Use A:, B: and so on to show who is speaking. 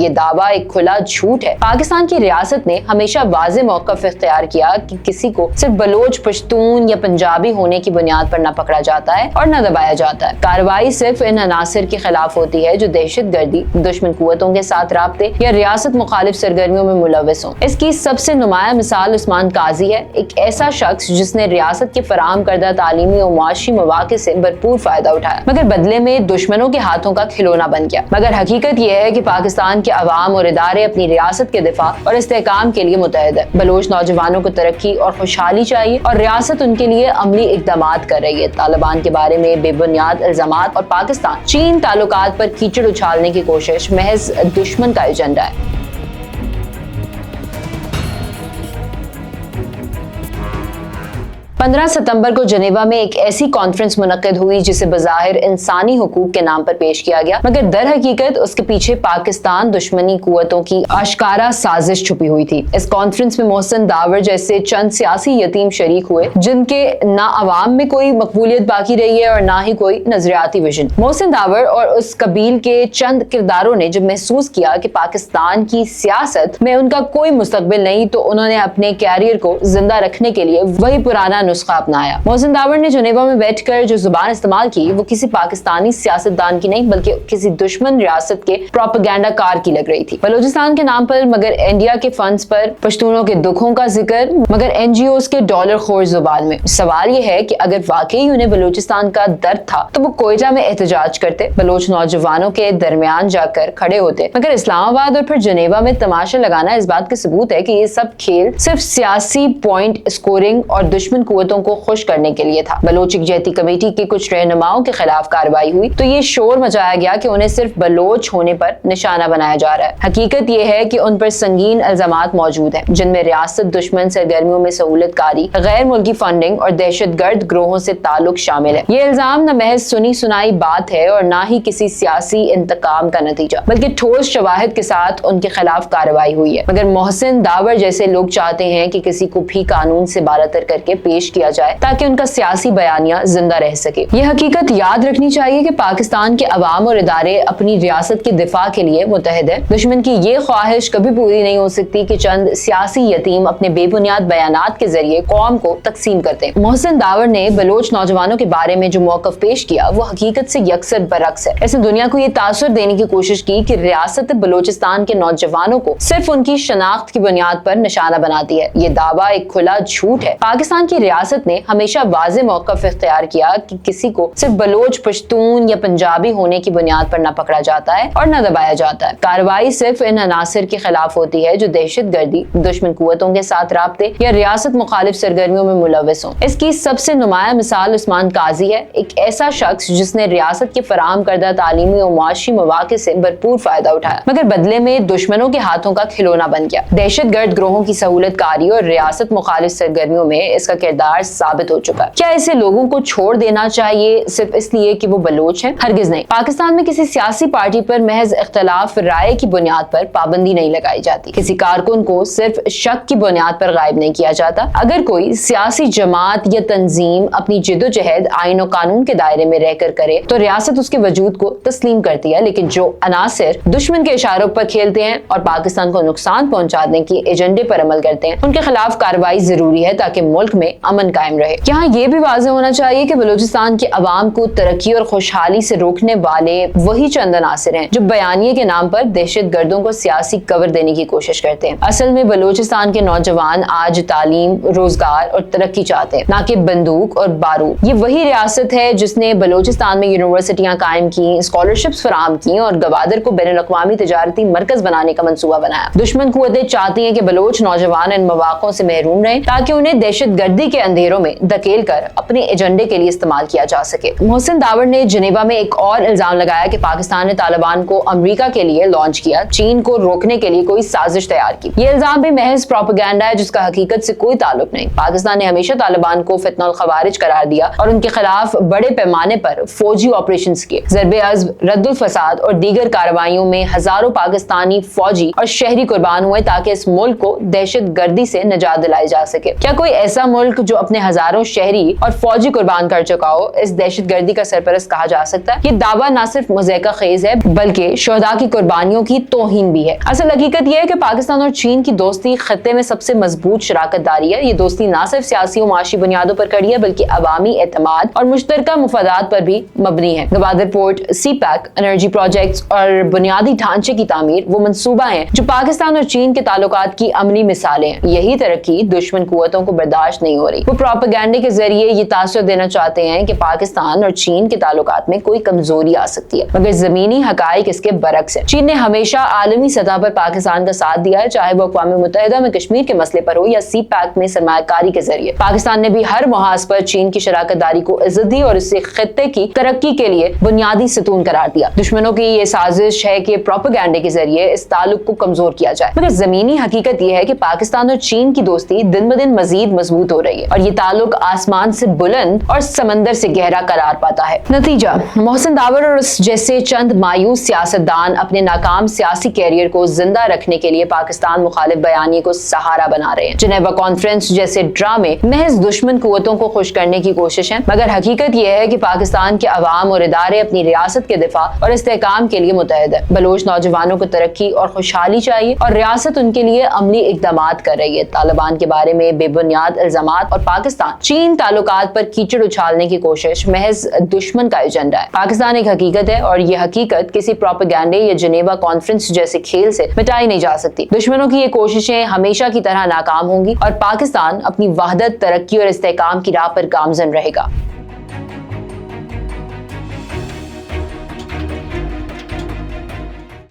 A: ये दावा एक खुला झूठ है। पाकिस्तान की रियासत ने हमेशा वाज़ेह मौक़िफ़ इख्तियार किया कि किसी को सिर्फ बलोच, पश्तून या पंजाबी होने की बुनियाद पर न पकड़ा जाता है और न दबाया जाता है। कार्रवाई सिर्फ इन अनासिर के खिलाफ होती है जो दहशतगर्दी, दुश्मन कुव्वतों के साथ राब्ते या रियासत मुखालिफ सरगर्मियों में मुलव्वस हों। इसकी सबसे नुमाया मिसाल उस्मान काजी है, एक ऐसा शख्स जिसने रियासत के फराहम करदा तालीमी और मुआशी मौक़े से भरपूर फायदा उठाया, मगर बदले में दुश्मनों के हाथों का खिलौना बन गया। मगर हकीकत यह है कि पाकिस्तान के अवाम और इदारे अपनी रियासत के दिफा और इस्तेहकाम के लिए मुतहद है। बलोच नौजवानों को तरक्की और खुशहाली चाहिए और रियासत उनके लिए अमली इक़दामात कर रही है। तालिबान के बारे में बेबुनियाद इल्ज़ामात और पाकिस्तान चीन ताल्लुकात पर कीचड़ उछालने की कोशिश महज दुश्मन का एजेंडा है। 15 सितंबर को जनेवा में एक ऐसी कॉन्फ्रेंस मुनक्किद हुई जिसे बज़ाहिर इंसानी हुकूक के नाम पर पेश किया गया, मगर दर हकीकत उसके पीछे पाकिस्तान दुश्मनी कुव्वतों की आश्कारा साजिश छुपी हुई थी। इस कॉन्फ्रेंस में मोहसिन दावर जैसे चंद सियासी यतीम शरीक हुए जिनके ना अवाम में कोई मकबूलियत बाकी रही है और ना ही कोई नजरियाती विजन। मोहसिन दावर और उस कबील के चंद किरदारों ने जब महसूस किया कि पाकिस्तान की सियासत में उनका कोई मुस्तकबिल नहीं, तो उन्होंने अपने कैरियर को जिंदा रखने के लिए वही पुराना नुस्खा अपनाया। मोहसिन दावर ने जेनेवा में बैठकर जो जुबान इस्तेमाल की वो किसी पाकिस्तानी सियासतदान की नहीं बल्कि किसी दुश्मन रियासत के प्रोपेगेंडा कार की लग रही थी। बलूचिस्तान के नाम पर मगर इंडिया के फंड्स पर, पश्तूनों के दुखों का जिक्र मगर एनजीओज के डॉलर खोर जुबान में। सवाल ये है कि अगर वाकई उन्हें बलूचिस्तान का दर्द था तो वो कोयटा में एहतजाज करते, बलोच नौजवानों के दरमियान जाकर खड़े होते, मगर इस्लामाबाद और फिर जेनेवा में तमाशा लगाना इस बात का सबूत है कि ये सब खेल सिर्फ सियासी पॉइंट स्कोरिंग और दुश्मन कुव्वतों को खुश करने के लिए था। बलोच यकजहती कमेटी के कुछ रहनुमाओं के खिलाफ कार्रवाई हुई तो ये शोर मचाया गया कि उन्हें सिर्फ बलोच होने पर निशाना बनाया जा रहा है। हकीकत ये है कि उन पर संगीन इल्जामात मौजूद हैं जिनमें रियासत दुश्मन सरगर्मियों में सहूलतकारी, गैर मुल्की फंडिंग और दहशतगर्द ग्रोहों से ताल्लुक शामिल है। ये इल्जाम न महज सुनी सुनाई बात है और ना ही किसी सियासी इंतकाम का नतीजा, बल्कि ठोस शवाहिद के साथ उनके खिलाफ कार्रवाई हुई है। मगर मोहसिन दावर जैसे लोग चाहते हैं कि किसी को भी कानून से बालातर करके पेश किया जाए ताकि उनका सियासी बयानिया जिंदा रह सके। यह हकीकत याद रखनी चाहिए कि पाकिस्तान के अवाम और इदारे अपनी रियासत के दिफा के लिए मुतहद है। दुश्मन की ये ख्वाहिश कभी पूरी नहीं हो सकती कि चंद सियासी यतीम अपने बेबुनियाद बयानात के जरिए कौम को तकसीम करते हैं। मोहसिन दावर ने बलोच नौजवानों के बारे में जो मौक़िफ़ पेश किया वो हकीकत से यकसर बरक्स है। इसने दुनिया को ये तासुर देने की कोशिश की कि रियासत बलोचिस्तान के नौजवानों को सिर्फ उनकी शनाख्त की बुनियाद पर निशाना बनाती है। ये दावा एक खुला झूठ है। पाकिस्तान की रियासत ने हमेशा वाज़ेह मौक़िफ़ इख्तियार किया कि किसी को सिर्फ बलोच, पश्तून या पंजाबी होने की बुनियाद पर न पकड़ा जाता है और न दबाया जाता है। कार्रवाई सिर्फ इन अनासिर के खिलाफ होती है जो दहशतगर्दी, दुश्मन कुव्वतों के साथ राब्ते या रियासत मुखालिफ सरगर्मियों में मुलव्वस हों। इसकी सबसे नुमाया मिसाल उस्मान काजी है, एक ऐसा शख्स जिसने रियासत के फराहम करदा तालीमी और मुआशी मौक़े से भरपूर फायदा उठाया, मगर बदले में दुश्मनों के हाथों का खिलौना बन गया। दहशतगर्द ग्रोहों की सहूलतकारी और रियासत मुखालिफ सरगर्मियों में इसका किरदार साबित हो चुका है। क्या ऐसे लोगों को छोड़ देना चाहिए सिर्फ इसलिए कि वो बलोच हैं? हरगिज नहीं। पाकिस्तान में किसी सियासी पार्टी पर महज इख्तलाफ राय की बुनियाद पर पाबंदी नहीं लगाई जाती। किसी कारकुन को सिर्फ शक की बुनियाद पर गायब नहीं किया जाता। अगर कोई सियासी जमात या तंजीम अपनी जिद्दोजहद आईन और कानून के दायरे में रहकर करे तो रियासत उसके वजूद को तस्लीम करती है, लेकिन जो अनासिर दुश्मन के इशारों पर खेलते हैं और पाकिस्तान को नुकसान पहुंचाने की एजेंडे पर अमल करते हैं, उनके खिलाफ कार्रवाई जरूरी है ताकि मुल्क में अमन कायम रहे। यहाँ ये भी वाज़ेह होना चाहिए कि बलूचिस्तान के अवाम को तरक्की और खुशहाली से रोकने वाले वही चंद अनासिर हैं जो बयानिए के नाम पर दहशत गर्दों को सियासी कवर देने की कोशिश करते हैं। असल में बलूचिस्तान के नौजवान आज तालीम, रोजगार और तरक्की चाहते हैं, ना कि बंदूक और बारूद। ये वही रियासत है जिसने बलूचिस्तान में यूनिवर्सिटियां कायम की, स्कॉलरशिप्स फराहम की और गवादर को बैनुल-अक़वामी तिजारती मरकज बनाने का मंसूबा बनाया। दुश्मन कुव्वतें चाहती हैं कि बलोच नौजवान इन मौक़ों से महरूम रहें ताकि उन्हें दहशत गर्दी के अंधेरों में धकेल कर अपने एजेंडे के लिए इस्तेमाल किया जा सके। मोहसिन दावर ने जेनेवा में एक और इल्जाम लगाया कि पाकिस्तान ने तालिबान को अमेरिका के लिए लॉन्च किया, चीन को रोकने के लिए कोई साजिश तैयार की। ये इल्जाम भी महज प्रोपेगेंडा है जिसका हकीकत से कोई ताल्लुक नहीं। पाकिस्तान ने हमेशा तालिबान को फितनुल खवारिज करार दिया और उनके खिलाफ बड़े पैमाने पर फौजी ऑपरेशन किए। ज़रबे अज़्ब, रद्दुल फसाद और दीगर कार्रवाइयों में हजारों पाकिस्तानी फौजी और शहरी कुर्बान हुए ताकि इस मुल्क को दहशत गर्दी से निजात दिलाई जा सके। क्या कोई ऐसा मुल्क जो अपने हजारों शहरी और फौजी कुर्बान कर चुका हो, इस दहशत गर्दी का सरपरस्त कहा जा सकता है। ये दावा न सिर्फ मुज़ैका खेज है बल्कि शोहदा की कुर्बानियों की तौहीन भी है। असल हकीकत यह है कि पाकिस्तान और चीन की दोस्ती खत्ते में सबसे मजबूत शराकतदारी है। ये दोस्ती न सिर्फ सियासी और माशी बुनियादों पर खड़ी है बल्कि अवामी एतमाद और मुश्तरका मुफादात पर भी मबनी है। गवादर पोर्ट, सी पैक, एनर्जी प्रोजेक्ट्स और बुनियादी ढांचे की तामीर वो मंसूबा है जो पाकिस्तान और चीन के ताल्लुकात की अमली मिसालें हैं। यही तरक्की दुश्मन कुव्वतों को बर्दाश्त नहीं हो रही। वो प्रोपेगेंडे के जरिए ये तासुर देना चाहते हैं कि पाकिस्तान और चीन के ताल्लुकात में कोई कमजोरी आ सकती है, मगर जमीनी हकाइक इसके बरक्स है। चीन ने हमेशा आलमी सतह पर पाकिस्तान का साथ दिया है, चाहे वो अक़वाम मुत्तहिदा में कश्मीर के मसले पर हो या सी पैक में सरमायाकारी के जरिए। पाकिस्तान ने भी हर मुहाज पर चीन की शराकतदारी को इज्जत दी और इससे खित्ते की तरक्की के लिए बुनियादी सतून करार दिया। दुश्मनों की ये साजिश है कि प्रोपेगेंडे के जरिए इस ताल्लुक को कमजोर किया जाए, मगर जमीनी हकीकत यह है कि पाकिस्तान और चीन की दोस्ती दिन ब दिन मजीद मजबूत हो रही है और ये ताल्लुक आसमान से बुलंद और समंदर से गहरा करार पाता है। नतीजा, मोहसिन दावर और उस जैसे चंद मायूस सियासतदान अपने नाकाम सियासी कैरियर को जिंदा रखने के लिए पाकिस्तान मुखालिफ बयानी को सहारा बना रहे हैं। जिनेवा कॉन्फ्रेंस जैसे ड्रामे महज दुश्मन कुव्वतों को खुश करने की कोशिश है, मगर हकीकत यह है कि पाकिस्तान के अवाम और इदारे अपनी रियासत के दिफा और इस्तेहकाम के लिए मुतहद है। बलोच नौजवानों को तरक्की और खुशहाली चाहिए और रियासत उनके लिए अमली इक़दामात कर रही है। तालिबान के बारे में बेबुनियाद इल्जामात और पाकिस्तान चीन ताल्लुकात पर कीचड़ उछालने की कोशिश महज दुश्मन का एजेंडा है। पाकिस्तान एक हकीकत है और ये हकीकत किसी प्रोपेगेंडे या जिनेवा कॉन्फ्रेंस जैसे खेल से मिटाई नहीं जा सकती। दुश्मनों की ये कोशिशें हमेशा की तरह नाकाम होंगी और पाकिस्तान अपनी वहदत, तरक्की और इस्तेहकाम की राह पर गामजन रहेगा।